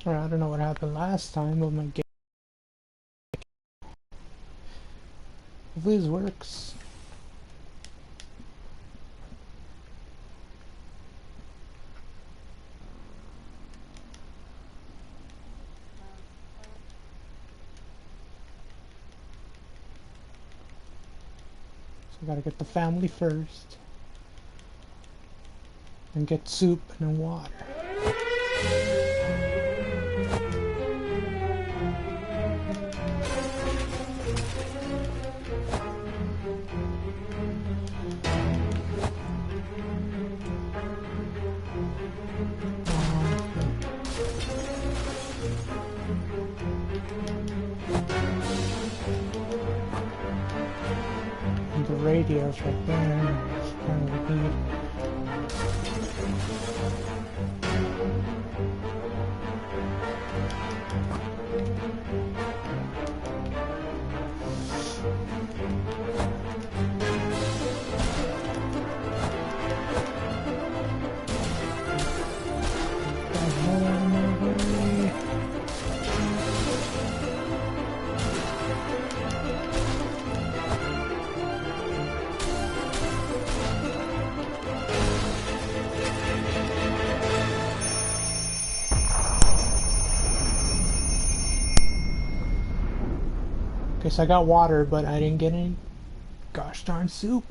Or I don't know what happened last time, but my game. Hopefully this works. So I gotta get the family first. And get soup and then water. And the radio's right there. It's kind of weird. Okay, so I got water, but I didn't get any gosh darn soup.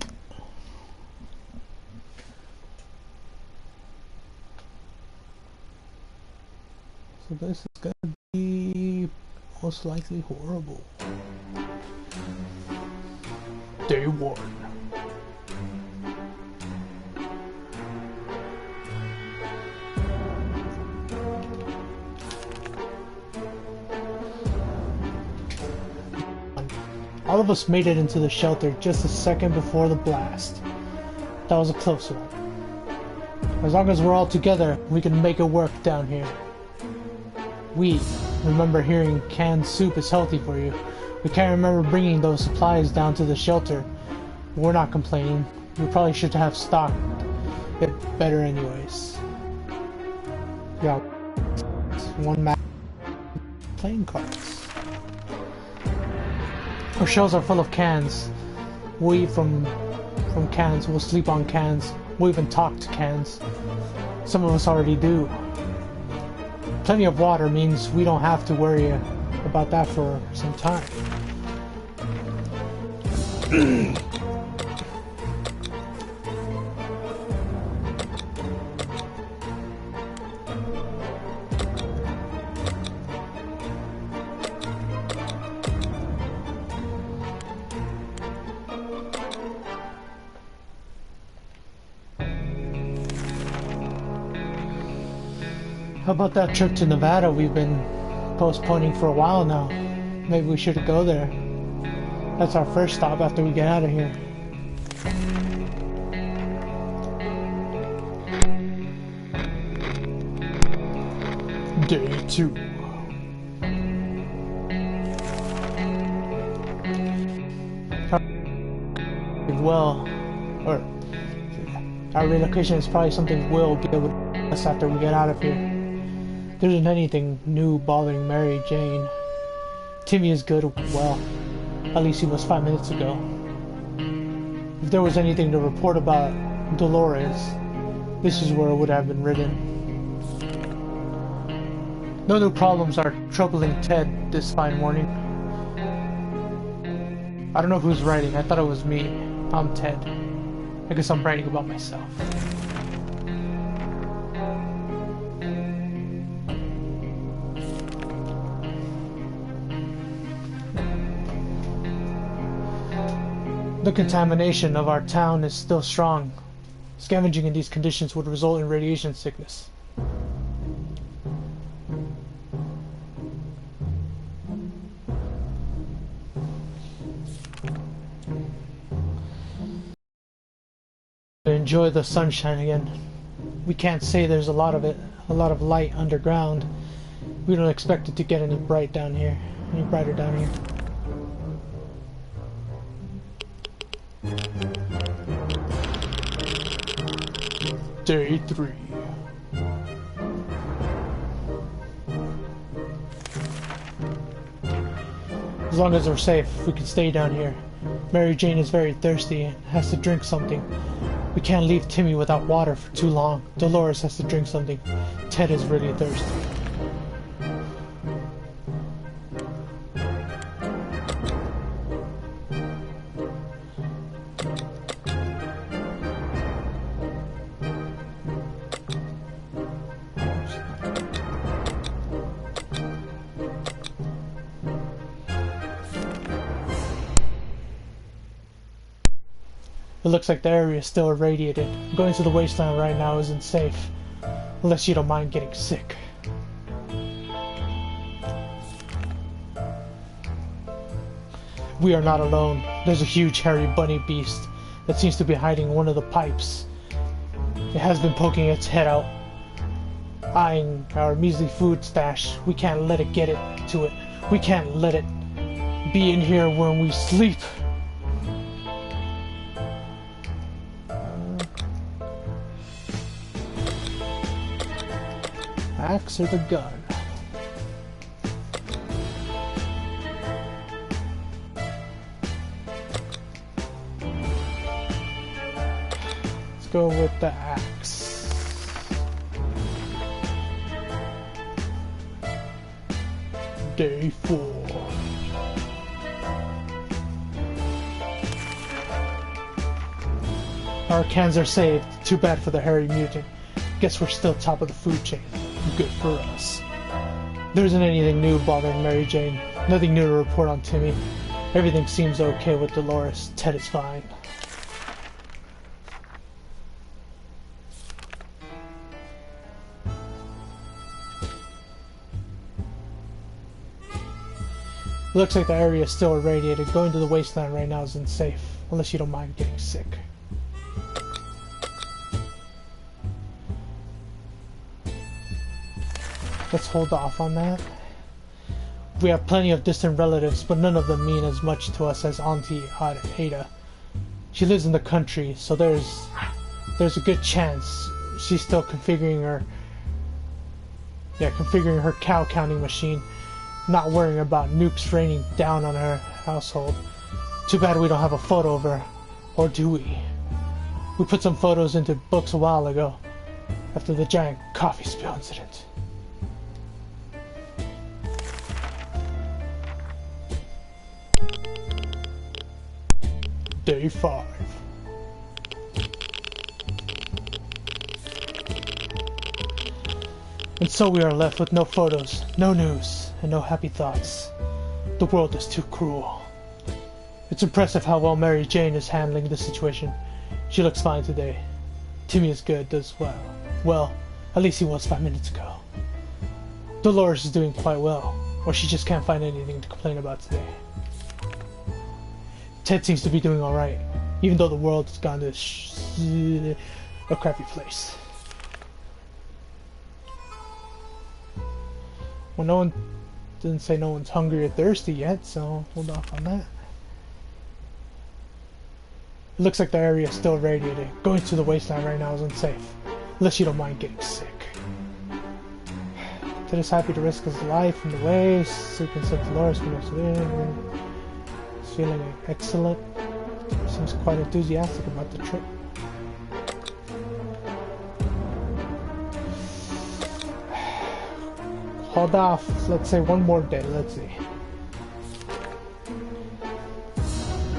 So this is gonna be most likely horrible. Day 1. All of us made it into the shelter just a second before the blast. That was a close one. As long as we're all together, we can make it work down here. We remember hearing canned soup is healthy for you. We can't remember bringing those supplies down to the shelter. We're not complaining. We probably should have stocked it better anyways. Yeah, one map playing cards. Our shells are full of cans. We'll eat from cans. We'll sleep on cans. We'll even talk to cans. Some of us already do. Plenty of water means we don't have to worry about that for some time. How about that trip to Nevada we've been postponing for a while now? Maybe we should go there. That's our first stop after we get out of here. Day 2. Well, or our relocation is probably something we'll deal with us after we get out of here. There isn't anything new bothering Mary Jane. Timmy is good, well, at least he was 5 minutes ago. If there was anything to report about Dolores, this is where it would have been written. No new problems are troubling Ted this fine morning. I don't know who's writing, I thought it was me. I'm Ted. I guess I'm writing about myself. The contamination of our town is still strong. Scavenging in these conditions would result in radiation sickness. Enjoy the sunshine again. We can't say there's a lot of it, a lot of light underground. We don't expect it to get any brighter down here. Day 3. As long as we're safe, we can stay down here. Mary Jane is very thirsty and has to drink something. We can't leave Timmy without water for too long. Dolores has to drink something. Ted is really thirsty. It looks like the area is still irradiated. Going to the wasteland right now isn't safe. Unless you don't mind getting sick. We are not alone. There's a huge hairy bunny beast that seems to be hiding one of the pipes. It has been poking its head out, eyeing our measly food stash. We can't let it get it to it. We can't let it be in here when we sleep. Axe or the gun? Let's go with the axe. Day 4. Our cans are saved. Too bad for the hairy mutant. Guess we're still top of the food chain. Good for us. There isn't anything new bothering Mary Jane. Nothing new to report on Timmy. Everything seems okay with Dolores. Ted is fine. Looks like the area is still irradiated. Going to the wasteland right now isn't safe. Unless you don't mind getting sick. Let's hold off on that. We have plenty of distant relatives, but none of them mean as much to us as Auntie Ada. She lives in the country, so there's a good chance she's still configuring her cow counting machine, not worrying about nukes raining down on her household. Too bad we don't have a photo of her, or do we? We put some photos into books a while ago, after the giant coffee spill incident. Day 5. And so we are left with no photos, no news, and no happy thoughts. The world is too cruel. It's impressive how well Mary Jane is handling the situation. She looks fine today. Timmy is good as well. Well, at least he was 5 minutes ago. Dolores is doing quite well, or she just can't find anything to complain about today. Ted seems to be doing alright, even though the world has gone to a crappy place. Well, no one didn't say no one's hungry or thirsty yet, so hold off on that. It looks like the area is still irradiated. Going to the wasteland right now is unsafe, unless you don't mind getting sick. Ted is happy to risk his life in the waves, so he can set Dolores for next year. Feeling excellent. Seems quite enthusiastic about the trip. Hold off, let's say one more day, let's see.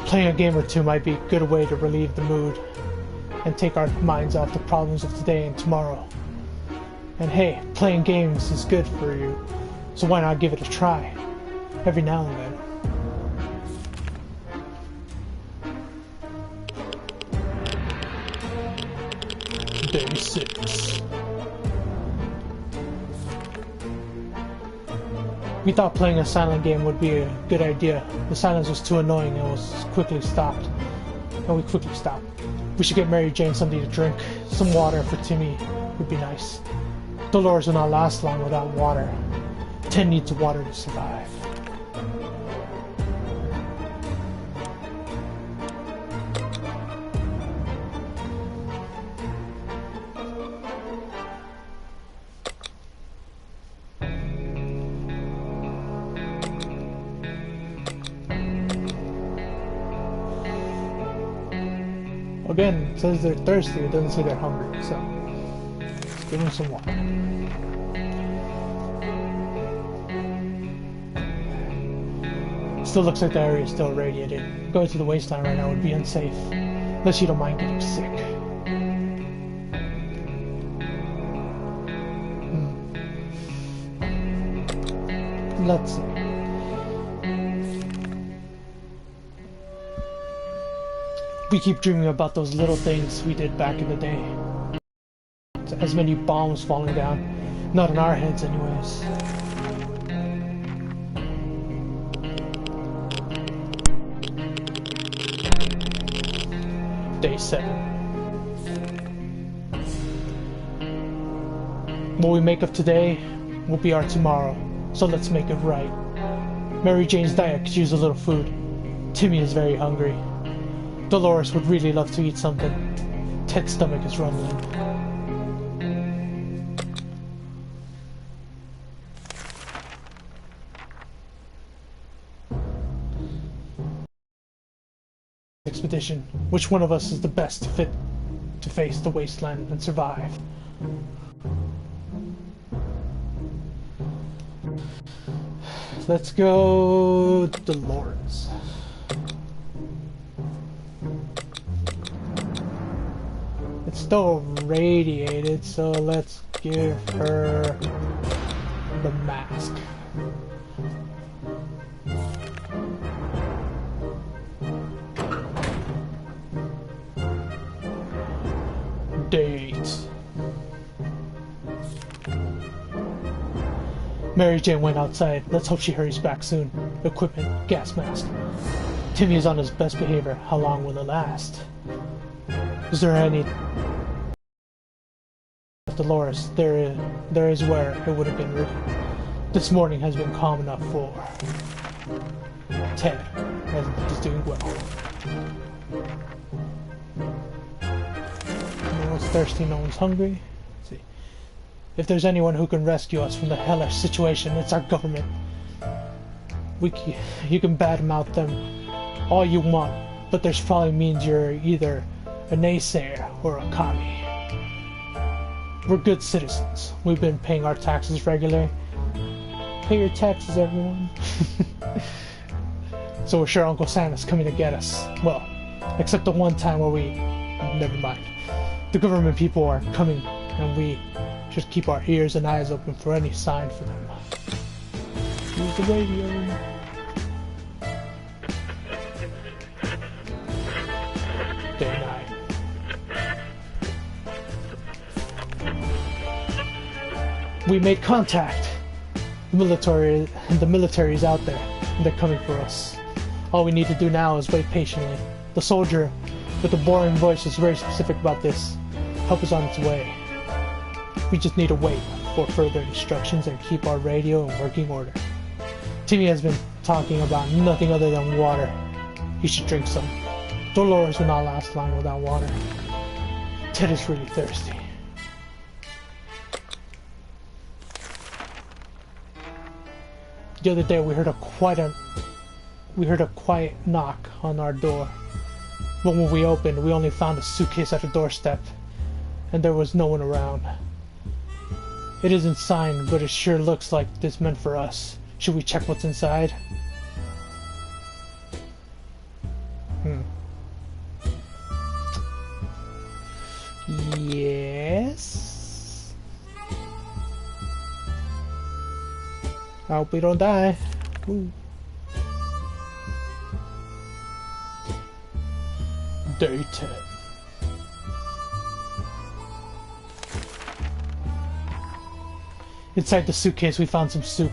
Playing a game or two might be a good way to relieve the mood and take our minds off the problems of today and tomorrow. And hey, playing games is good for you, so why not give it a try every now and then. Day 6. We thought playing a silent game would be a good idea. The silence was too annoying and we quickly stopped. We should get Mary Jane something to drink. Some water for Timmy would be nice. Dolores will not last long without water. Ted needs water to survive. Again, it says they're thirsty, it doesn't say they're hungry, so let's give them some water. Still looks like the area is still irradiated. Going to the wasteland right now would be unsafe, unless you don't mind getting sick. Let's see. We keep dreaming about those little things we did back in the day. As many bombs falling down. Not on our heads anyways. Day 7. What we make of today will be our tomorrow, so let's make it right. Mary Jane's diet could use a little food. Timmy is very hungry. Dolores would really love to eat something. Ted's stomach is rumbling. Expedition. Which one of us is the best fit to face the wasteland and survive? Let's go Dolores. It's still radiated, so let's give her the mask. Date. Mary Jane went outside. Let's hope she hurries back soon. Equipment, gas mask. Timmy is on his best behavior. How long will it last? Is there any... Dolores, there is where it would have been written. This morning has been calm enough for... Ted, and he's doing well. No one's thirsty, no one's hungry. Let's see. If there's anyone who can rescue us from the hellish situation, it's our government. You can badmouth them all you want, but there's probably means you're either a naysayer or a commie. We're good citizens. We've been paying our taxes regularly. Pay your taxes, everyone. So we're sure Uncle Santa's coming to get us. Well, except the one time where we... Never mind. The government people are coming, and we should keep our ears and eyes open for any sign for them. Use the radio. Day 9. We made contact. The military is out there, and they're coming for us. All we need to do now is wait patiently. The soldier with the boring voice is very specific about this. Help is on its way. We just need to wait for further instructions and keep our radio in working order. Timmy has been talking about nothing other than water. He should drink some. Dolores will not last long without water. Ted is really thirsty. The other day we heard a quiet knock on our door. But when we opened, we only found a suitcase at the doorstep, and there was no one around. It isn't signed, but it sure looks like this meant for us. Should we check what's inside? Yes. I hope we don't die. Ooh. Day 10. Inside the suitcase we found some soup.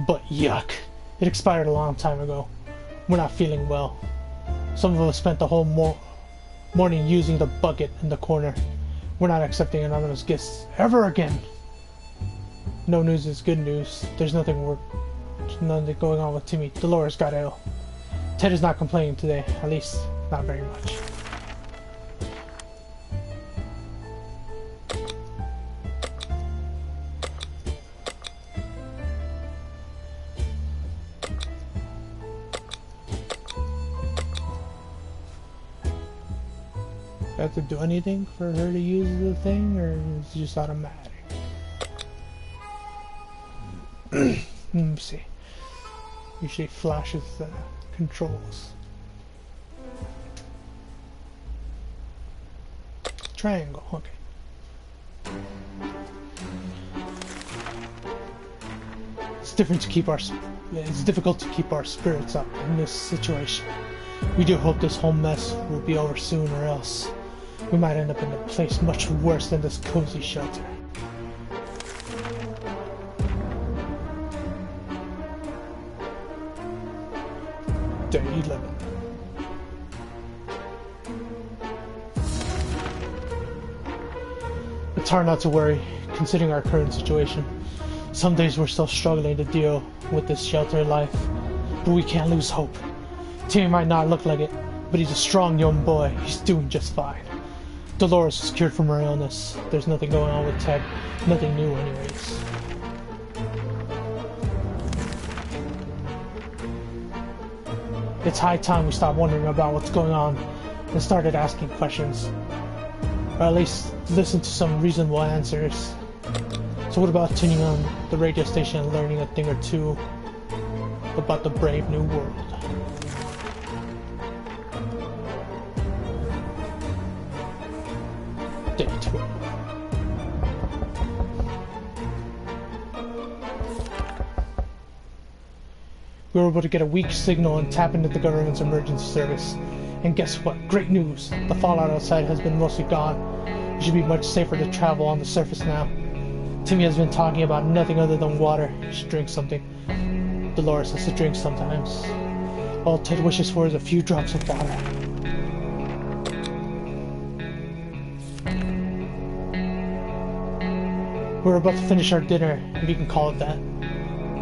But yuck. It expired a long time ago. We're not feeling well. Some of us spent the whole morning using the bucket in the corner. We're not accepting anonymous gifts ever again. No news is good news. There's nothing going on with Timmy. Dolores got ill. Ted is not complaining today. At least, not very much. I have to do anything for her to use the thing, or is it just automatic? Let me see. Usually flashes the controls. Triangle, okay. It's difficult to keep our spirits up in this situation. We do hope this whole mess will be over soon, or else we might end up in a place much worse than this cozy shelter. Day 11. It's hard not to worry, considering our current situation. Some days we're still struggling to deal with this shelter life, but we can't lose hope. Timmy might not look like it, but he's a strong young boy. He's doing just fine. Dolores is cured from her illness. There's nothing going on with Ted. Nothing new anyways. It's high time we stopped wondering about what's going on and started asking questions. Or at least listen to some reasonable answers. So what about tuning on the radio station and learning a thing or two about the brave new world? Day 12. We were able to get a weak signal and tap into the government's emergency service. And guess what? Great news! The fallout outside has been mostly gone. It should be much safer to travel on the surface now. Timmy has been talking about nothing other than water. He should drink something. Dolores has to drink sometimes. All Ted wishes for is a few drops of water. We were about to finish our dinner, if you can call it that.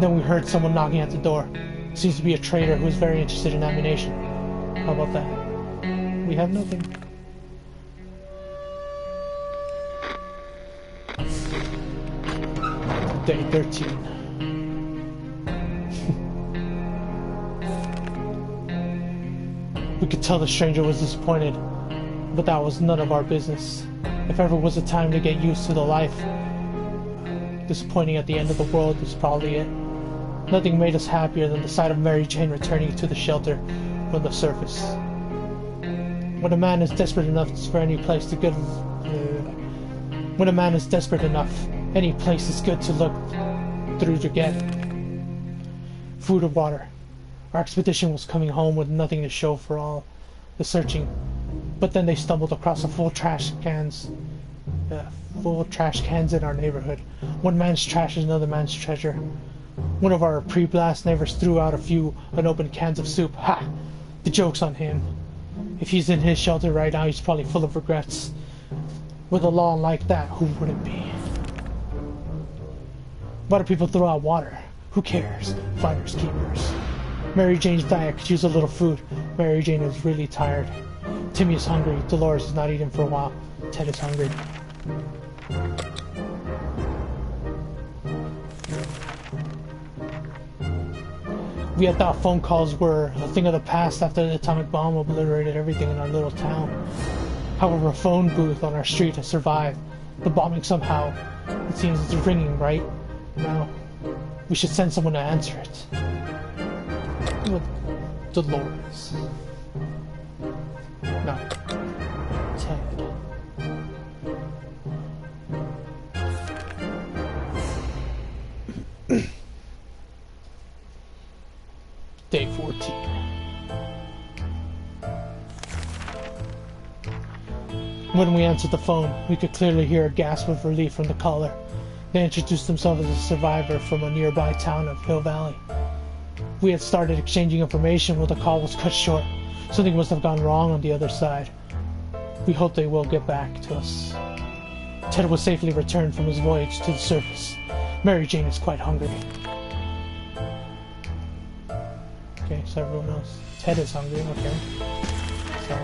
Then we heard someone knocking at the door. It seems to be a trader who is very interested in ammunition. How about that? We have nothing. Day 13. We could tell the stranger was disappointed, but that was none of our business. If ever was a time to get used to the life, disappointing at the end of the world is probably it. Nothing made us happier than the sight of Mary Jane returning to the shelter from the surface. When a man is desperate enough for any place to when a man is desperate enough, any place is good to look through to get food or water. Our expedition was coming home with nothing to show for all the searching, but then they stumbled across full trash cans in our neighborhood. One man's trash is another man's treasure. One of our pre-blast neighbors threw out a few unopened cans of soup. Ha! The joke's on him. If he's in his shelter right now, he's probably full of regrets. With a law like that, who wouldn't be? Why do people throw out water? Who cares? Finders keepers. Mary Jane's diet could use a little food. Mary Jane is really tired. Timmy is hungry. Dolores has not eaten for a while. Ted is hungry. We had thought phone calls were a thing of the past after the atomic bomb obliterated everything in our little town. However, a phone booth on our street has survived the bombing somehow. It seems it's ringing right now. We should send someone to answer it. With Dolores. No. Ted. Day 14. When we answered the phone, we could clearly hear a gasp of relief from the caller. They introduced themselves as a survivor from a nearby town of Hill Valley. We had started exchanging information when the call was cut short. Something must have gone wrong on the other side. We hope they will get back to us. Ted was safely returned from his voyage to the surface. Mary Jane is quite hungry. Okay, so everyone else. Ted is hungry, okay. So...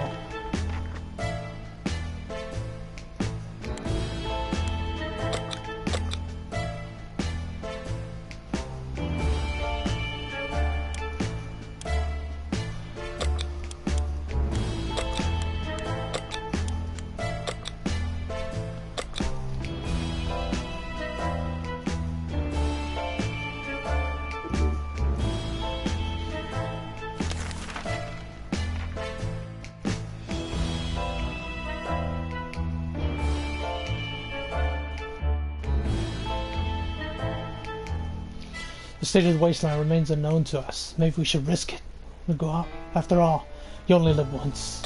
The state of the wasteland remains unknown to us. Maybe we should risk it. We'll go out. After all, you only live once.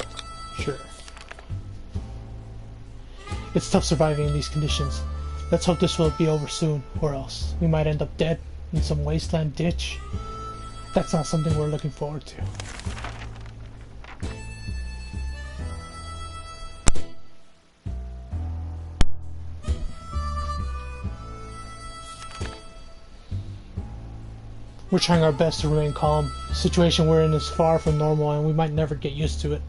Sure. It's tough surviving in these conditions. Let's hope this will be over soon, or else we might end up dead in some wasteland ditch. That's not something we're looking forward to. We're trying our best to remain calm. The situation we're in is far from normal and we might never get used to it.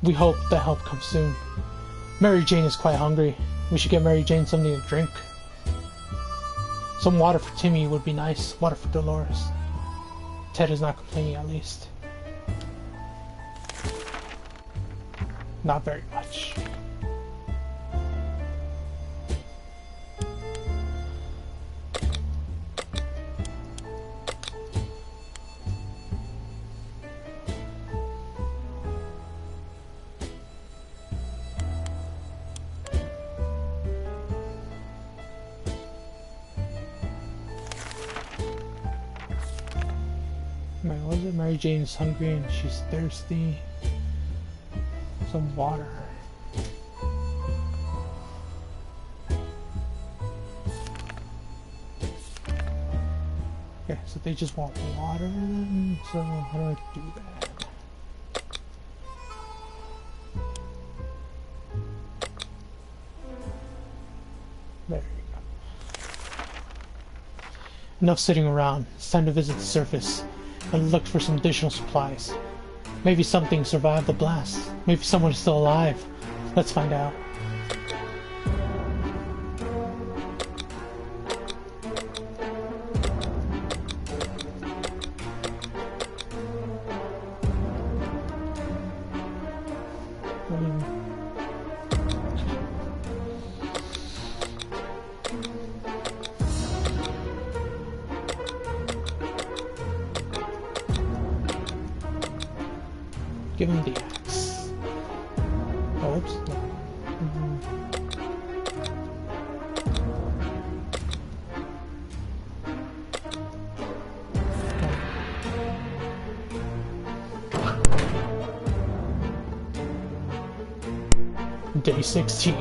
We hope that help comes soon. Mary Jane is quite hungry. We should get Mary Jane something to drink. Some water for Timmy would be nice. Water for Dolores. Ted is not complaining, at least. Not very much. What is it? Mary Jane's hungry and she's thirsty. Some water. Okay, so they just want water then? So how do I do that? There you go. Enough sitting around. It's time to visit the surface and look for some additional supplies. Maybe something survived the blast. Maybe someone is still alive. Let's find out. Give him the axe. Oh, oops. No. Day 16.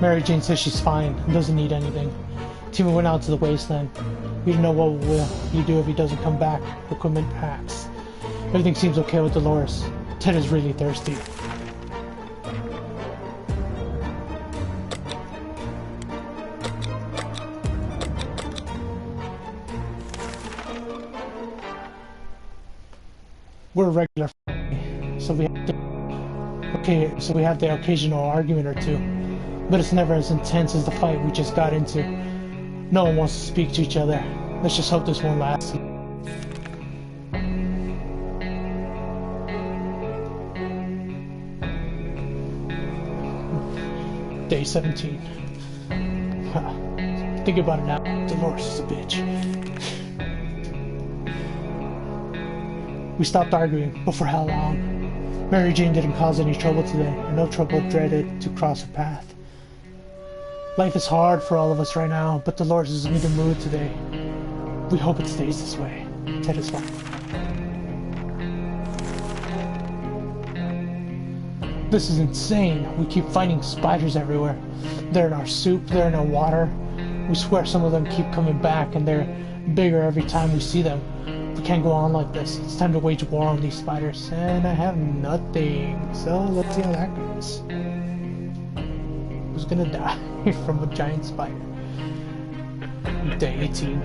Mary Jane says she's fine and doesn't need anything. Timmy went out to the wasteland. We don't know what will he do if he doesn't come back. Equipment packs. Everything seems okay with Dolores. Ted is really thirsty. We're a regular family, so we have the occasional argument or two, but it's never as intense as the fight we just got into. No one wants to speak to each other. Let's just hope this won't last. Day 17. Think about it now. Dolores is a bitch. We stopped arguing, but for how long? Mary Jane didn't cause any trouble today, and no trouble dreaded to cross her path. Life is hard for all of us right now, but Dolores is in a good mood today. We hope it stays this way. Ted is fine. This is insane. We keep finding spiders everywhere. They're in our soup, they're in our water. We swear some of them keep coming back and they're bigger every time we see them. We can't go on like this. It's time to wage war on these spiders. And I have nothing. So let's see how that goes. Who's gonna die from a giant spider? Day 18.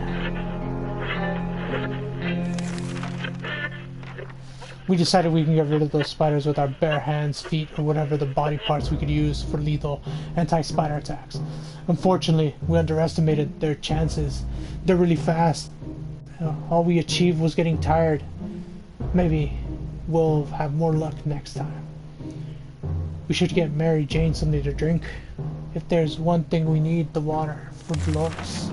We decided we can get rid of those spiders with our bare hands, feet, or whatever the body parts we could use for lethal anti-spider attacks. Unfortunately, we underestimated their chances. They're really fast. All we achieved was getting tired. Maybe we'll have more luck next time. We should get Mary Jane something to drink. If there's one thing we need, the water for Dolores.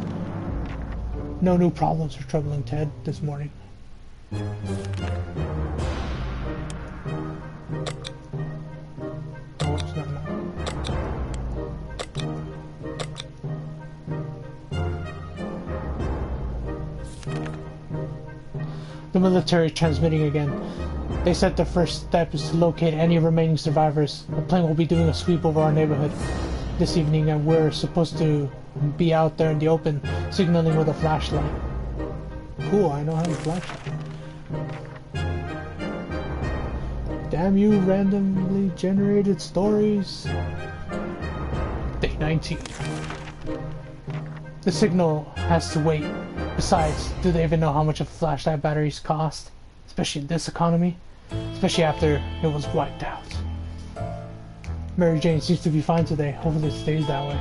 No new problems are troubling Ted this morning. The military transmitting again. They said the first step is to locate any remaining survivors. The plane will be doing a sweep over our neighborhood this evening, and we're supposed to be out there in the open, signaling with a flashlight. Cool, I know how to flashlight. Damn you, randomly generated stories. Day 19. The signal has to wait. Besides, do they even know how much a flashlight batteries cost? Especially in this economy? Especially after it was wiped out. Mary Jane seems to be fine today. Hopefully it stays that way.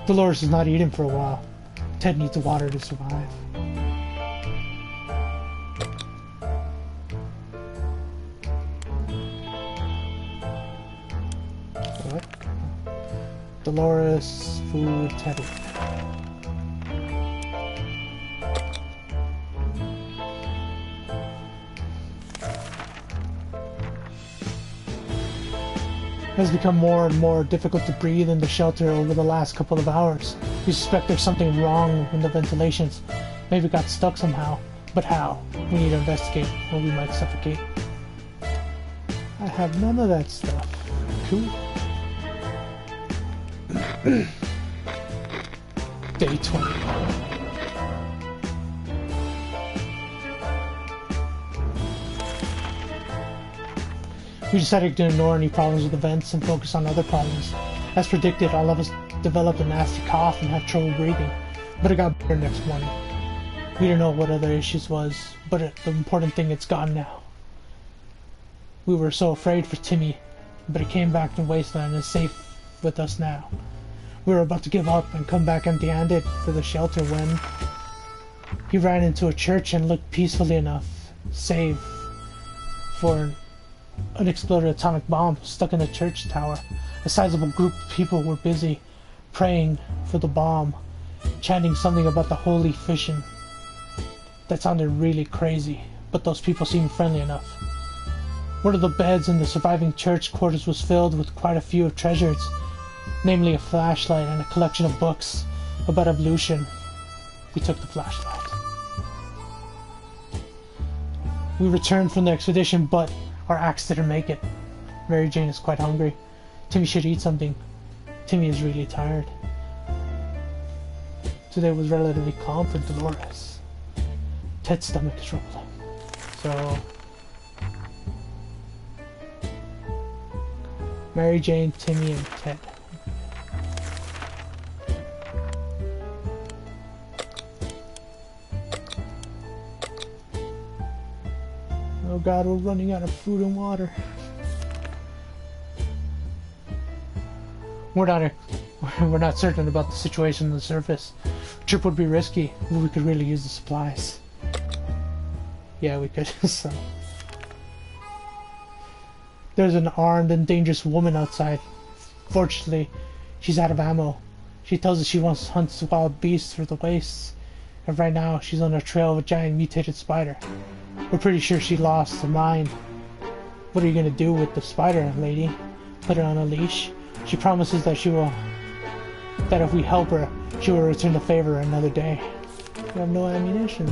Dolores is not eating for a while. Ted needs water to survive. What? Dolores, food, Ted. It has become more and more difficult to breathe in the shelter over the last couple of hours. We suspect there's something wrong in the ventilations. Maybe it got stuck somehow. But how? We need to investigate, or we might suffocate. I have none of that stuff. Cool. Day 20. We decided to ignore any problems with the vents and focus on other problems. As predicted, all of us developed a nasty cough and had trouble breathing, but it got better next morning. We don't know what other issues was, but the important thing, it's gone now. We were so afraid for Timmy, but he came back to Wasteland and is safe with us now. We were about to give up and come back empty-handed for the shelter when he ran into a church and looked peacefully enough, save for an unexploded atomic bomb stuck in the church tower. A sizable group of people were busy praying for the bomb, chanting something about the holy fission. That sounded really crazy, but those people seemed friendly enough. One of the beds in the surviving church quarters was filled with quite a few treasures, namely a flashlight and a collection of books about evolution. We took the flashlight. We returned from the expedition, but our axe didn't make it. Mary Jane is quite hungry. Timmy should eat something. Timmy is really tired. Today was relatively calm for Dolores. Ted's stomach is rumbling. So Mary Jane, Timmy, and Ted. Oh god, we're running out of food and water. We're not certain about the situation on the surface. Trip would be risky, but we could really use the supplies. Yeah, we could. So there's an armed and dangerous woman outside. Fortunately, she's out of ammo. She tells us she wants to hunt wild beasts for the wastes, and right now she's on the trail of a giant mutated spider. We're pretty sure she lost her mind. What are you gonna do with the spider, lady? Put her on a leash? She promises that that if we help her, she will return the favor another day. We have no ammunition.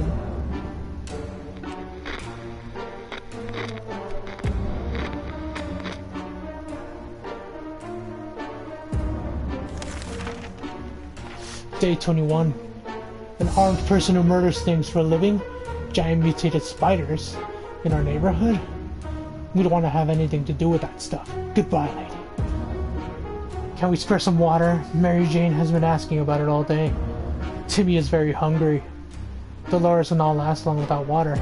Day 21. An armed person who murders things for a living? Giant mutated spiders in our neighborhood? We don't want to have anything to do with that stuff. Goodbye, lady. Can we spare some water? Mary Jane has been asking about it all day. Timmy is very hungry. Dolores will not last long without water.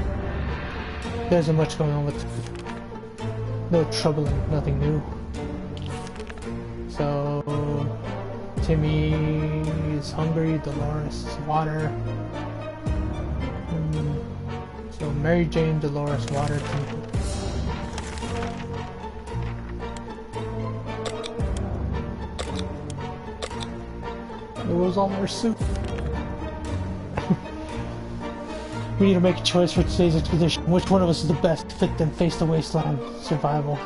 There isn't much going on with... No troubling, nothing new. So... Timmy is hungry, Dolores is water. So Mary Jane, Dolores, water, Timmy. It was all our soup. We need to make a choice for today's expedition. Which one of us is the best fit to face the wasteland survival?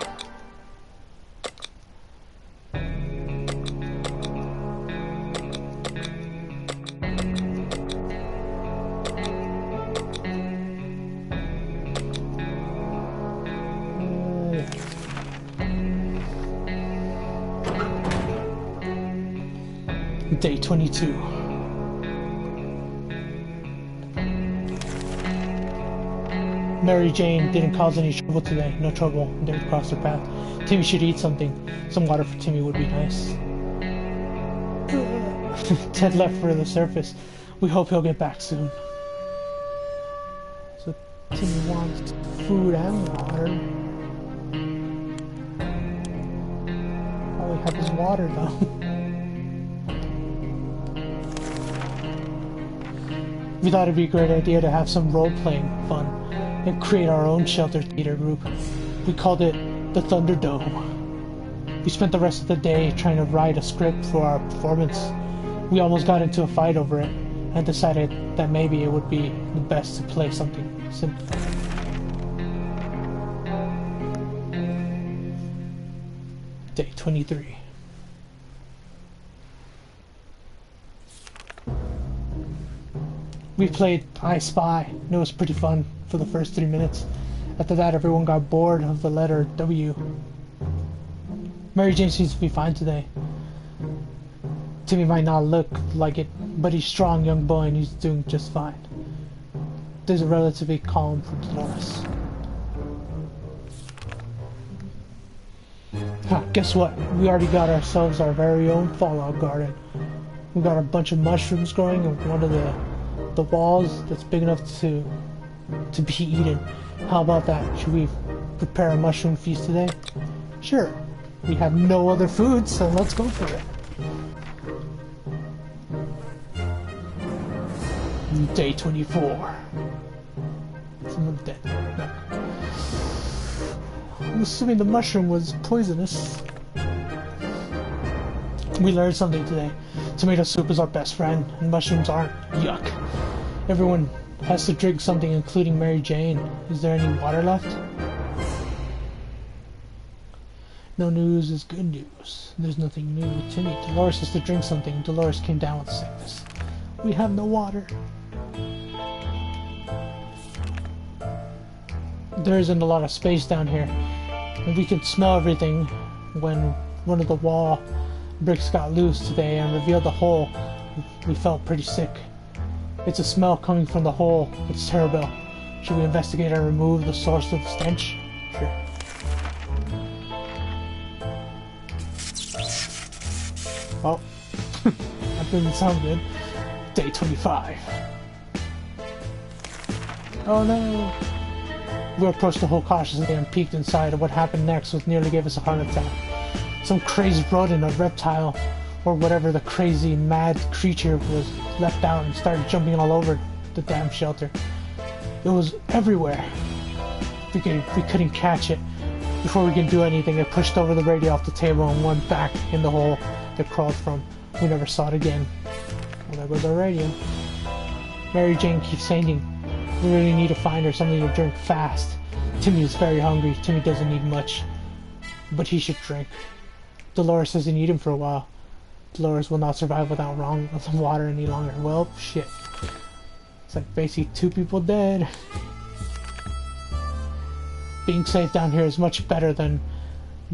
Day 22. Mary Jane didn't cause any trouble today. No trouble. Didn't cross her path. Timmy should eat something. Some water for Timmy would be nice. Ted left for the surface. We hope he'll get back soon. So Timmy wants food and water. All we have is water though. We thought it'd be a great idea to have some role-playing fun and create our own shelter theater group. We called it the Thunderdome. We spent the rest of the day trying to write a script for our performance. We almost got into a fight over it and decided that maybe it would be the best to play something simple. Day 23. We played I Spy, and it was pretty fun for the first 3 minutes. After that, everyone got bored of the letter W. Mary Jane seems to be fine today. Timmy might not look like it, but he's a strong young boy and he's doing just fine. There's a relatively calm for Dolores. Guess what? We already got ourselves our very own Fallout garden. We got a bunch of mushrooms growing in one of the walls that's big enough to be eaten. How about that? Should we prepare a mushroom feast today? Sure. We have no other food, so let's go for it. Day 24. Someone's dead. No. I'm assuming the mushroom was poisonous. We learned something today. Tomato soup is our best friend, and mushrooms aren't. Yuck. Everyone has to drink something, including Mary Jane. Is there any water left? No news is good news. There's nothing new with Timmy. Dolores has to drink something. Dolores came down with sickness. We have no water. There isn't a lot of space down here, and we could smell everything when one of the wall bricks got loose today and revealed the hole. We felt pretty sick. It's a smell coming from the hole. It's terrible. Should we investigate and remove the source of the stench? Sure. Oh, that didn't sound good. Day 25. Oh no! We approached the hole cautiously and peeked inside, and what happened next was nearly gave us a heart attack. Some crazy rodent, a reptile, or whatever the crazy, mad creature was, leapt out and started jumping all over the damn shelter. It was everywhere. We couldn't catch it. Before we could do anything, it pushed over the radio off the table and went back in the hole it crawled from. We never saw it again. Well, there goes our radio. Mary Jane keeps fainting. We really need to find her something to drink fast. Timmy is very hungry. Timmy doesn't need much, but he should drink. Dolores hasn't eaten for a while. Dolores will not survive without water any longer. Well, shit. It's like basically 2 people dead. Being safe down here is much better than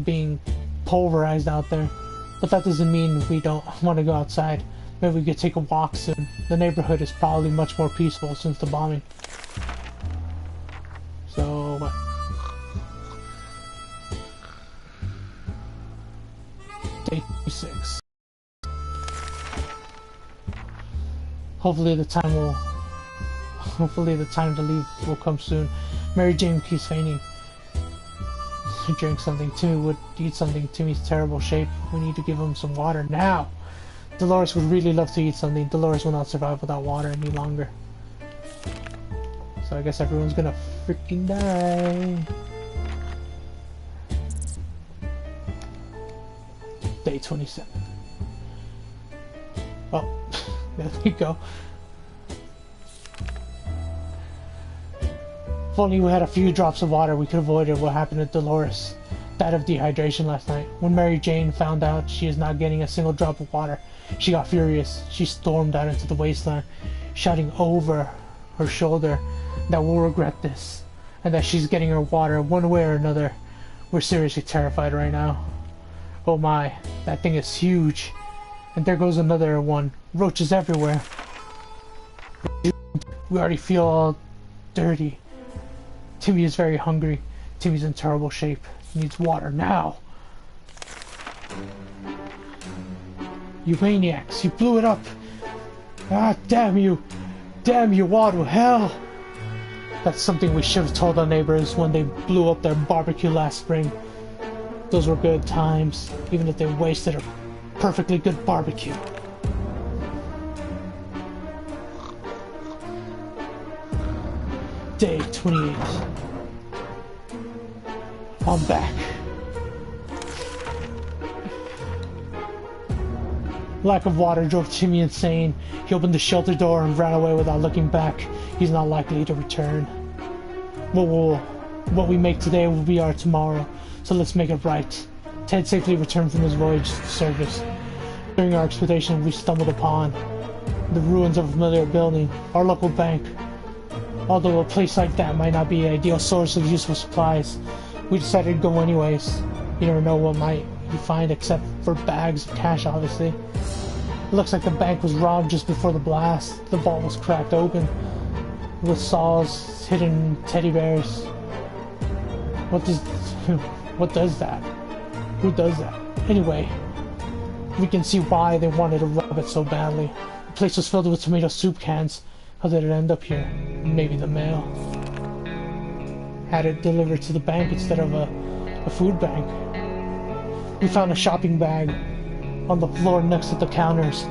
being pulverized out there. But that doesn't mean we don't want to go outside. Maybe we could take a walk soon. The neighborhood is probably much more peaceful since the bombing. So, what? Day 6. Hopefully the time to leave will come soon. Mary Jane keeps fainting. Drink something. Timmy would eat something. Timmy's terrible shape. We need to give him some water now. Dolores would really love to eat something. Dolores will not survive without water any longer. So I guess everyone's gonna freaking die. Day 27. Oh, there we go. If only we had a few drops of water, we could have avoided what happened to Dolores. Died of dehydration last night. When Mary Jane found out she is not getting a single drop of water, she got furious. She stormed out into the wasteland, shouting over her shoulder that we'll regret this, and that she's getting her water one way or another. We're seriously terrified right now. Oh my, that thing is huge. And there goes another one. Roaches everywhere. We already feel all dirty. Timmy is very hungry. Timmy's in terrible shape. He needs water now. You maniacs, you blew it up. Ah, damn you. Damn you all to hell. That's something we should have told our neighbors when they blew up their barbecue last spring. Those were good times, even if they wasted a perfectly good barbecue. Day 28. I'm back. Lack of water drove Timmy insane. He opened the shelter door and ran away without looking back. He's not likely to return. What we make today will be our tomorrow, so let's make it right. Ted safely returned from his voyage to service. During our expedition, we stumbled upon the ruins of a familiar building, our local bank. Although a place like that might not be an ideal source of useful supplies, we decided to go anyways. You never know what might you find except for bags of cash, obviously. It looks like the bank was robbed just before the blast. The vault was cracked open with saws, hidden teddy bears. What does that? Who does that? Anyway, we can see why they wanted to rob it so badly. The place was filled with tomato soup cans. How did it end up here? Maybe the mail had it delivered to the bank instead of a food bank. We found a shopping bag on the floor next to the counters.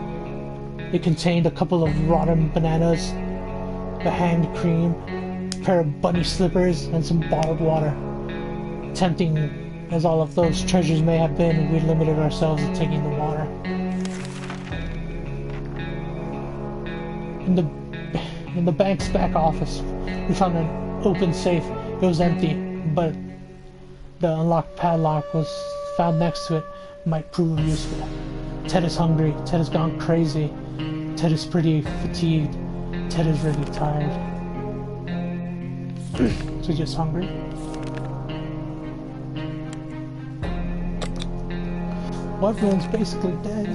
It contained a couple of rotten bananas, a hand cream, a pair of bunny slippers, and some bottled water. Tempting as all of those treasures may have been, we limited ourselves to taking the water. In the bank's back office, we found an open safe. It was empty, but the unlocked padlock was found next to it. Might prove useful. Ted is hungry. Ted has gone crazy. Ted is pretty fatigued. Ted is really tired. So he's just hungry. Well, everyone's basically dead.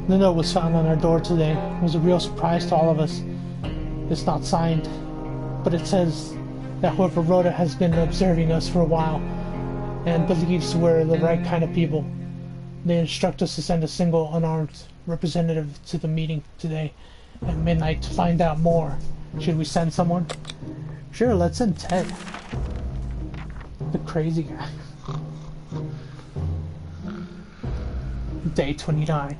The note was found on our door today. It was a real surprise to all of us. It's not signed, but it says that whoever wrote it has been observing us for a while and believes we're the right kind of people. They instruct us to send a single unarmed representative to the meeting today at midnight to find out more. Should we send someone? Sure, let's send Ted. The crazy guy. Day 29.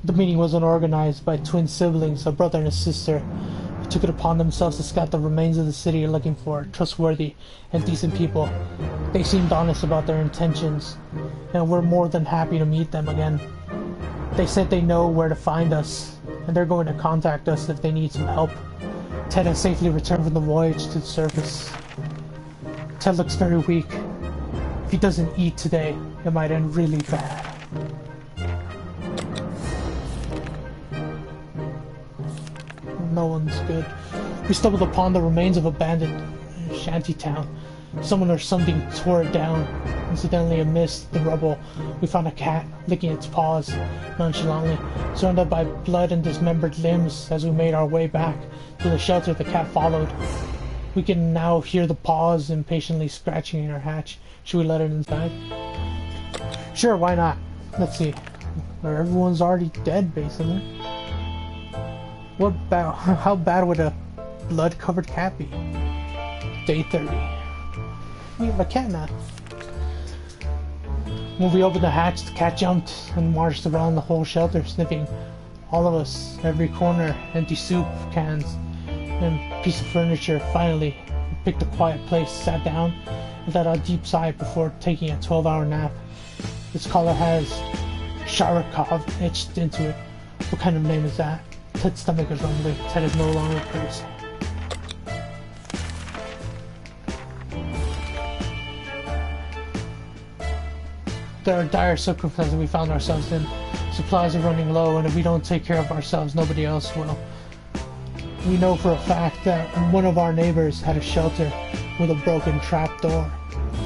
The meeting was unorganized by twin siblings, a brother and a sister, who took it upon themselves to scout the remains of the city looking for trustworthy and decent people. They seemed honest about their intentions, and we're more than happy to meet them again. They said they know where to find us, and they're going to contact us if they need some help. Ted has safely returned from the voyage to the surface. Ted looks very weak. If he doesn't eat today, it might end really bad. No one's good. We stumbled upon the remains of an abandoned shanty town. Someone or something tore it down. Incidentally, amidst the rubble, we found a cat licking its paws nonchalantly. Surrounded by blood and dismembered limbs, as we made our way back to the shelter, the cat followed. We can now hear the paws impatiently scratching in our hatch. Should we let it inside? Sure, why not? Let's see. Everyone's already dead, basically. What about, how bad would a blood-covered cat be? Day 30. We have a cat now. When we opened the hatch, the cat jumped and marched around the whole shelter, sniffing all of us, every corner, empty soup cans, and piece of furniture. Finally, we picked a quiet place, sat down, and let out a deep sigh before taking a 12-hour nap. Its collar has Sharikov etched into it. What kind of name is that? Ted's stomach is rumbling. Ted is no longer crazy. There are dire circumstances we found ourselves in. Supplies are running low, and if we don't take care of ourselves, nobody else will. we know for a fact that one of our neighbors had a shelter with a broken trap door.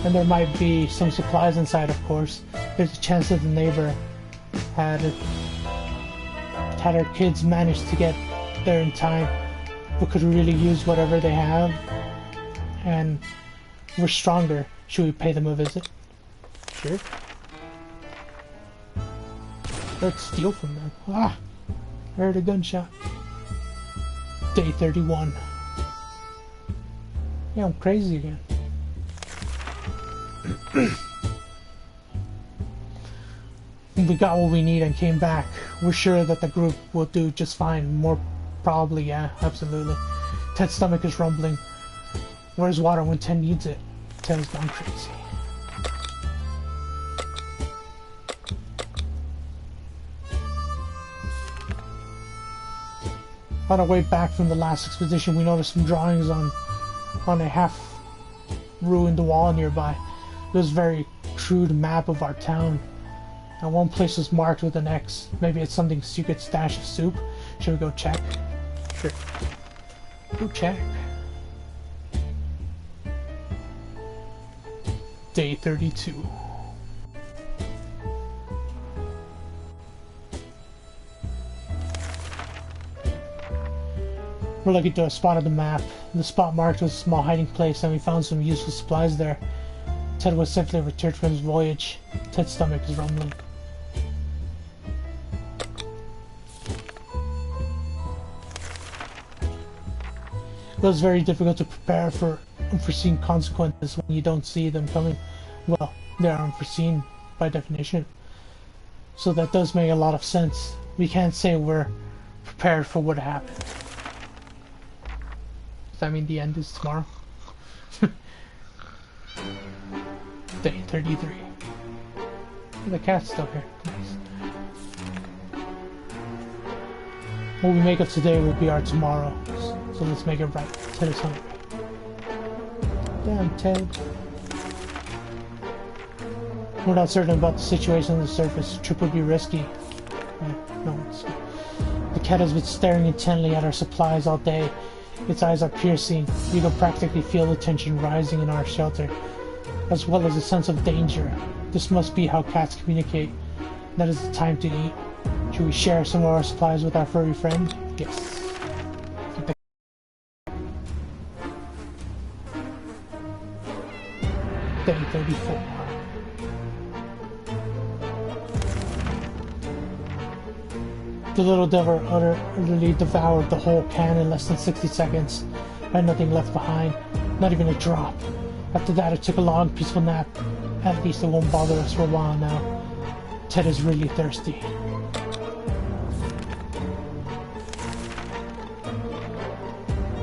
And there might be some supplies inside, of course. There's a chance that the neighbor had her kids manage to get there in time, but could really use whatever they have. And we're stronger. Should we pay them a visit? Sure. Let's steal from them. Ah! I heard a gunshot. Day 31. Yeah, I'm crazy again. We got what we need and came back. We're sure that the group will do just fine. More probably, yeah, absolutely. Ted's stomach is rumbling. Where's water when Ted needs it? Ted's gone crazy. On our way back from the last expedition, we noticed some drawings on a half-ruined wall nearby. It was a very crude map of our town, and one place was marked with an X. Maybe it's something secret stash of soup. Should we go check? Sure. Go check. Day 32. We're lucky to have spotted the map. The spot marked was a small hiding place, and we found some useful supplies there. Ted was safely returned from his voyage. Ted's stomach is rumbling. It was very difficult to prepare for unforeseen consequences when you don't see them coming. Well, they are unforeseen by definition. So that does make a lot of sense. We can't say we're prepared for what happened. Does that mean the end is tomorrow? Day 33. The cat's still here. Nice. What we make of today will be our tomorrow. So let's make it right. Ted is hungry. Damn, Ted. We're not certain about the situation on the surface. The trip would be risky. Yeah, no, it's good. The cat has been staring intently at our supplies all day. Its eyes are piercing. You can practically feel the tension rising in our shelter, as well as a sense of danger. This must be how cats communicate. That is the time to eat. Should we share some of our supplies with our furry friend? Yes. Day 34. The little devil utterly devoured the whole can in less than 60 seconds. I had nothing left behind, not even a drop. After that, I took a long, peaceful nap. At least it won't bother us for a while now. Ted is really thirsty.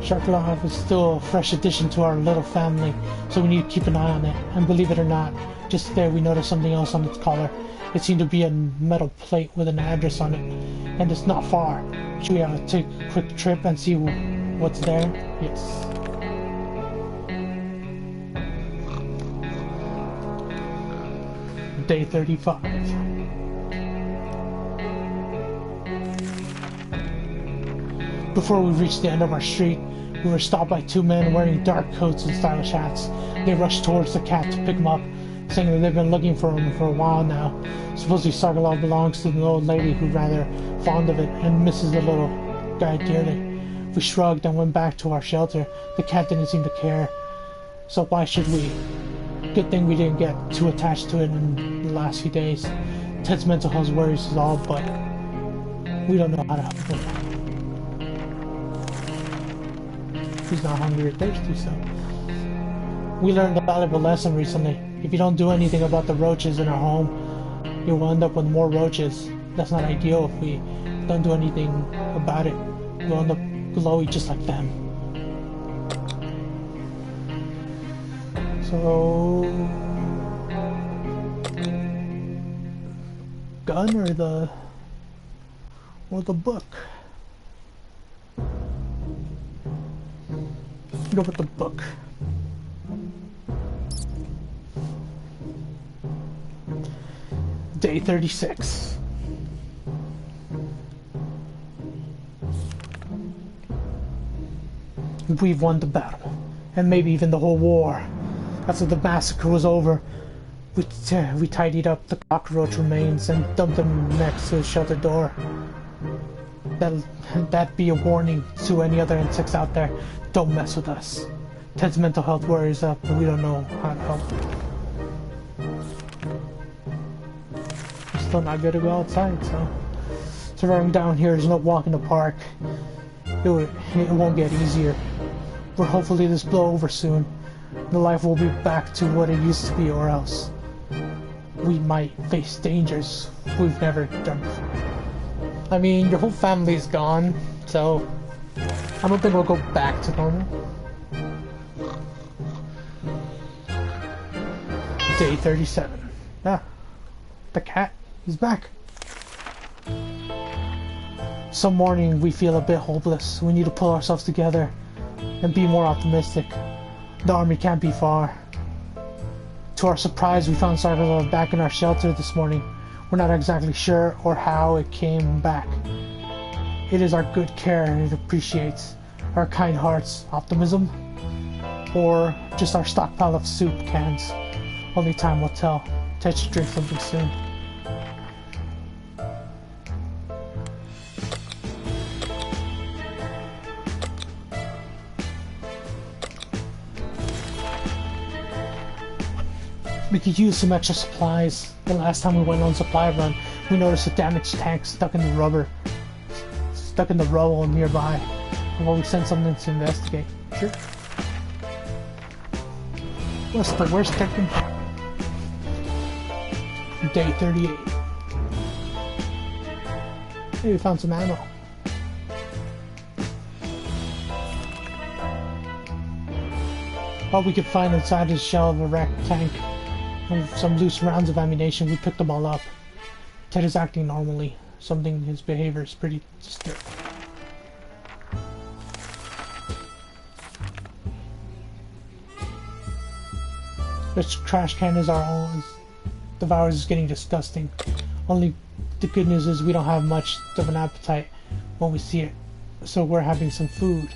Sharklov is still a fresh addition to our little family, so we need to keep an eye on it. And believe it or not, just there we noticed something else on its collar. It seemed to be a metal plate with an address on it, and it's not far. Should we take a quick trip and see what's there? Yes. Day 35. Before we reached the end of our street, we were stopped by two men wearing dark coats and stylish hats. They rushed towards the cat to pick him up, saying that they've been looking for him for a while now. Supposedly Sokolov belongs to an old lady who's rather fond of it and misses the little guy dearly. We shrugged and went back to our shelter. The cat didn't seem to care, so why should we? Good thing we didn't get too attached to it in the last few days. Ted's mental health worries is all, but we don't know how to help him. He's not hungry or thirsty, so... We learned a valuable lesson recently. If you don't do anything about the roaches in our home, you will end up with more roaches. That's not ideal. If we don't do anything about it, we'll end up glowy just like them. So... gun or the book? Go with the book. Day 36. we've won the battle, and maybe even the whole war. After the massacre was over, we tidied up the cockroach remains and dumped them next to the shelter door. That'd be a warning to any other insects out there. Don't mess with us. Ted's mental health worries up, and we don't know how to help. It's still not good to go outside, so surviving down here is no walk in the park. It won't get easier. But hopefully this blow over soon. The life will be back to what it used to be, or else we might face dangers we've never done before. I mean, your whole family's gone, so I don't think we'll go back to normal. Day 37. Ah, the cat is back. Some morning we feel a bit hopeless. We need to pull ourselves together and be more optimistic. The army can't be far. To our surprise, we found Sarkazov back in our shelter this morning. We're not exactly sure or how it came back. It is our good care and it appreciates our kind hearts' optimism, or just our stockpile of soup cans. Only time will tell. Ted should drink something soon. We could use some extra supplies. The last time we went on supply run, we noticed a damaged tank stuck in the rubble nearby. Well, we sent someone to investigate. Sure. What's the worst that can happen? Day 38. Hey, we found some ammo. All we could find inside is a shell of a wrecked tank and some loose rounds of ammunition. We picked them all up. Ted is acting normally. Something his behavior is pretty disturbing. This trash can is our own. The virus is getting disgusting. Only the good news is we don't have much of an appetite when we see it, so we're having some food.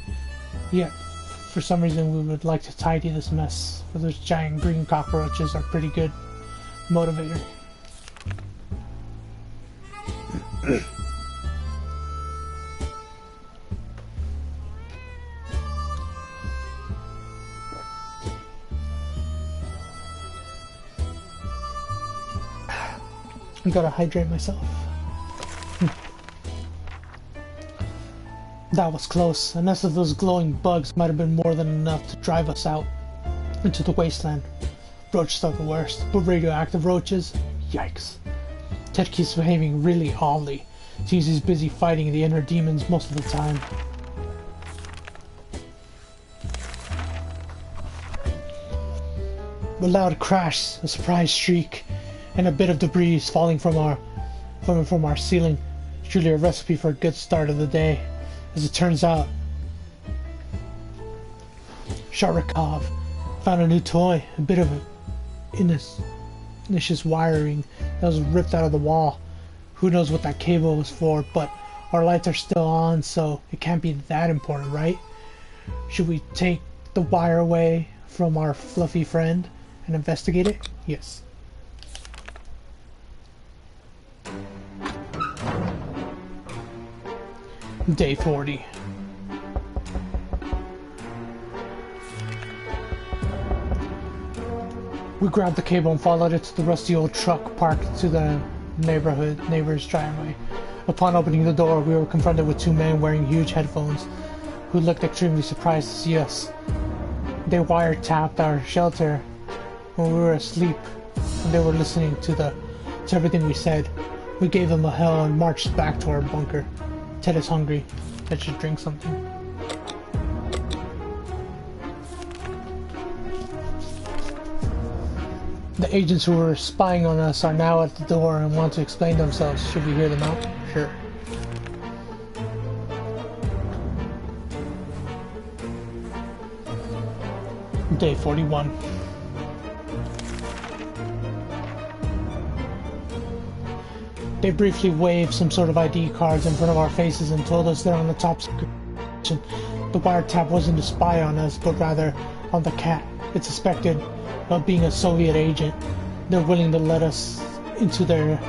Yet, for some reason, we would like to tidy this mess. For those giant green cockroaches are pretty good motivator. I gotta hydrate myself. That was close. A nest of those glowing bugs might have been more than enough to drive us out into the wasteland. Roaches are the worst, but radioactive roaches? Yikes. Ted keeps behaving really oddly. Seems he's busy fighting the inner demons most of the time. A loud crash, a surprise shriek, and a bit of debris falling from our ceiling. Truly a recipe for a good start of the day. As it turns out, Sharikov found a new toy, a bit of initious wiring that was ripped out of the wall. Who knows what that cable was for, but our lights are still on, so it can't be that important, right? Should we take the wire away from our fluffy friend and investigate it? Yes. Day 40. We grabbed the cable and followed it to the rusty old truck parked to the neighbor's driveway. Upon opening the door, we were confronted with two men wearing huge headphones who looked extremely surprised to see us. They wiretapped our shelter when we were asleep, and they were listening to everything we said. We gave them a hell and marched back to our bunker. Ted is hungry. Ted should drink something. The agents who were spying on us are now at the door and want to explain themselves. Should we hear them out? Sure. Day 41. They briefly waved some sort of ID cards in front of our faces and told us they're on the top secret. The wiretap wasn't to spy on us, but rather on the cat. It's suspected of being a Soviet agent. They're willing to let us into their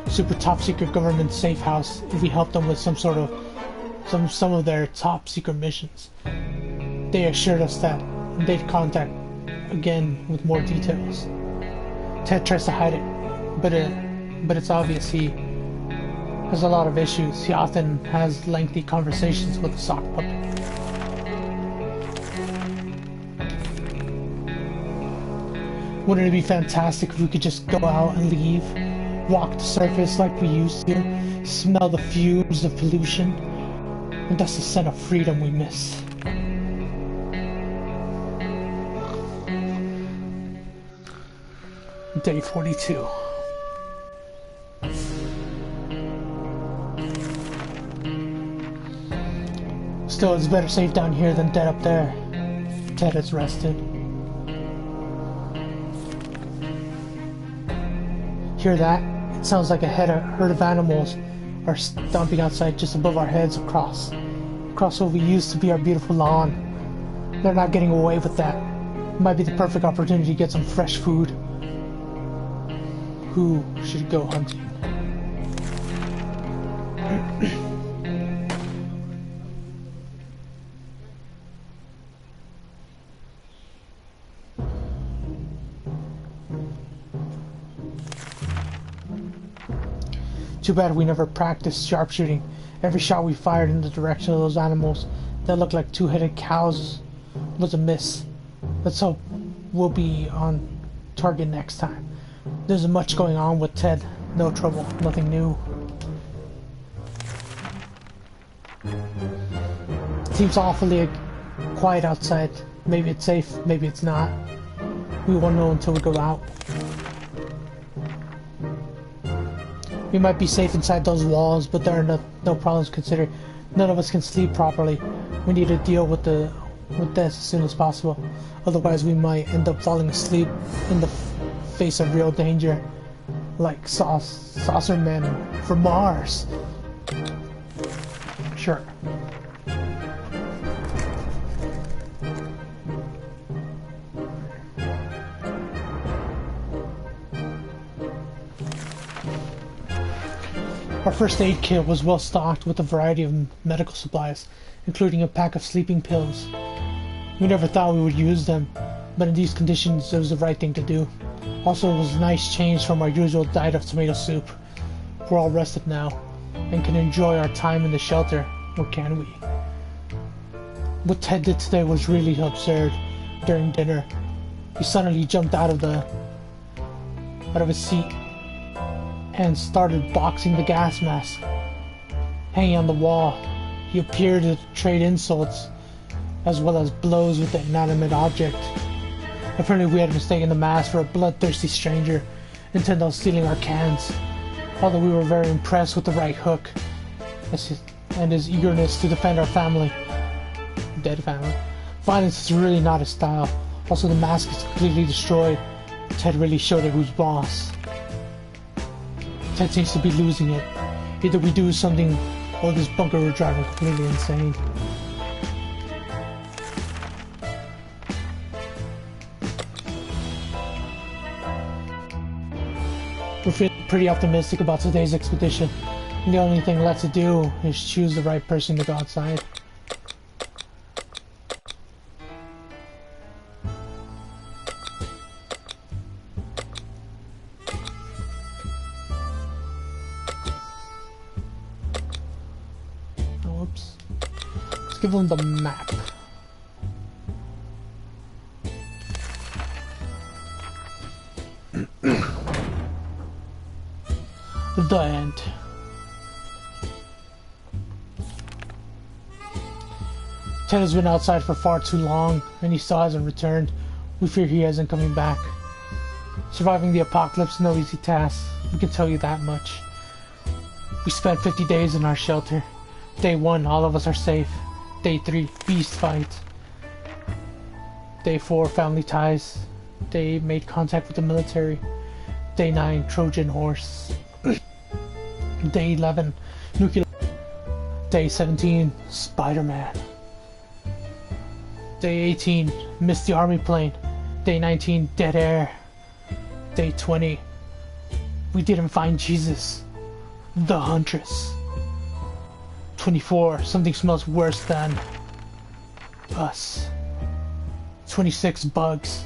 super top secret government safe house if we help them with some of their top secret missions. They assured us that they'd contact again with more details. Ted tries to hide it, but it's obvious he has a lot of issues. He often has lengthy conversations with the sock puppet. Wouldn't it be fantastic if we could just go out and leave, walk the surface like we used to, smell the fumes of pollution, and that's the scent of freedom we miss. Day 42. Still, it's better safe down here than dead up there. Ted has rested. Hear that? It sounds like a herd of animals are stomping outside just above our heads across what we used to be our beautiful lawn. They're not getting away with that. It might be the perfect opportunity to get some fresh food. Who should go hunting? Too bad we never practiced sharpshooting. Every shot we fired in the direction of those animals that looked like two-headed cows was a miss. Let's hope we'll be on target next time. There isn't much going on with Ted. No trouble, nothing new. It seems awfully quiet outside. Maybe it's safe, maybe it's not. We won't know until we go out. We might be safe inside those walls, but there are no problems considered. None of us can sleep properly. We need to deal with this as soon as possible. Otherwise we might end up falling asleep in the face of real danger, like saucer men from Mars. Sure. Our first aid kit was well stocked with a variety of medical supplies, including a pack of sleeping pills. We never thought we would use them, but in these conditions it was the right thing to do. Also, it was a nice change from our usual diet of tomato soup. We're all rested now, and can enjoy our time in the shelter, or can we? What Ted did today was really absurd. During dinner, he suddenly jumped out of his seat and started boxing the gas mask hanging on the wall. He appeared to trade insults as well as blows with the inanimate object. Apparently we had mistaken the mask for a bloodthirsty stranger intent on stealing our cans. Although we were very impressed with the right hook and his eagerness to defend our family. Dead family. Violence is really not his style. Also, the mask is completely destroyed. Ted really showed it who's boss. Ted seems to be losing it. Either we do something or this bunker we're driving completely insane. We're feeling pretty optimistic about today's expedition. And the only thing left to do is choose the right person to go outside. Whoops. Let's give them the map. The end. Ted has been outside for far too long, and he still hasn't returned. We fear he isn't coming back. Surviving the apocalypse is no easy task, we can tell you that much. We spent 50 days in our shelter. Day 1, all of us are safe. Day 3, beast fight. Day 4, family ties. Day 8, made contact with the military. Day 9, Trojan horse. Day 11, nuclear. Day 17, Spider-Man. Day 18, missed the army plane. Day 19, dead air. Day 20, we didn't find Jesus. The Huntress. 24, something smells worse than us. 26, bugs.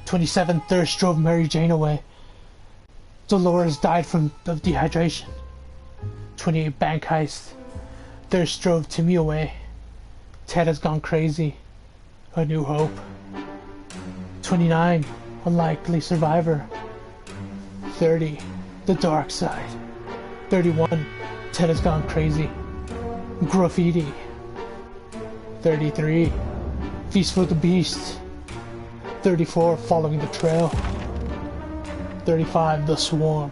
27, thirst drove Mary Jane away. Dolores died from of dehydration. 28, bank heist. Thirst drove Timmy away. Ted has gone crazy. A New Hope. 29, unlikely survivor. 30, the dark side. 31, Ted has gone crazy. Graffiti. 33, Feast for the Beast. 34, following the trail. 35, the swarm.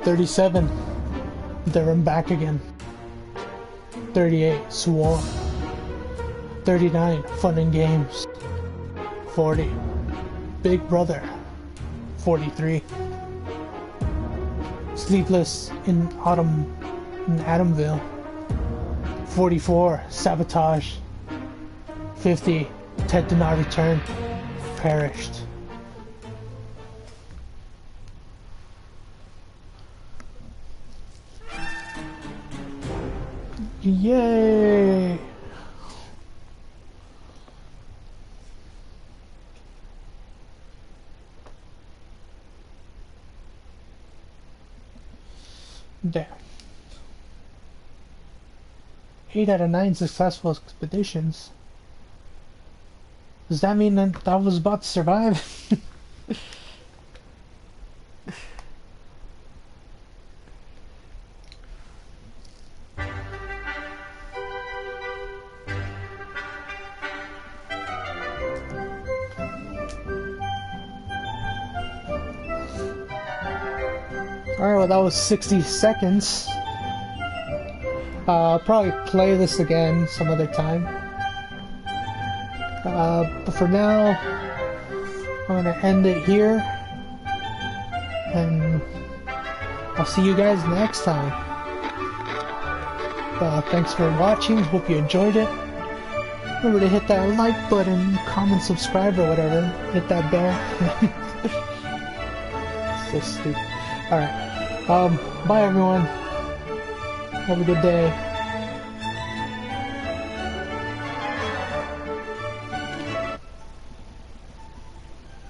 37, there and back again. 38, swarm. 39, fun and games. 40, Big Brother. 43, Sleepless in Adamville. 44, Sabotage. 50, Ted did not return. Perished. Yay! There. 8 out of 9 successful expeditions. Does that mean that I was about to survive? Alright, well that was 60 seconds. I'll probably play this again some other time. But for now, I'm gonna end it here. And I'll see you guys next time. Thanks for watching, hope you enjoyed it. Remember to hit that like button, comment, subscribe, or whatever. Hit that bell. So stupid. Alright. Bye everyone. Have a good day.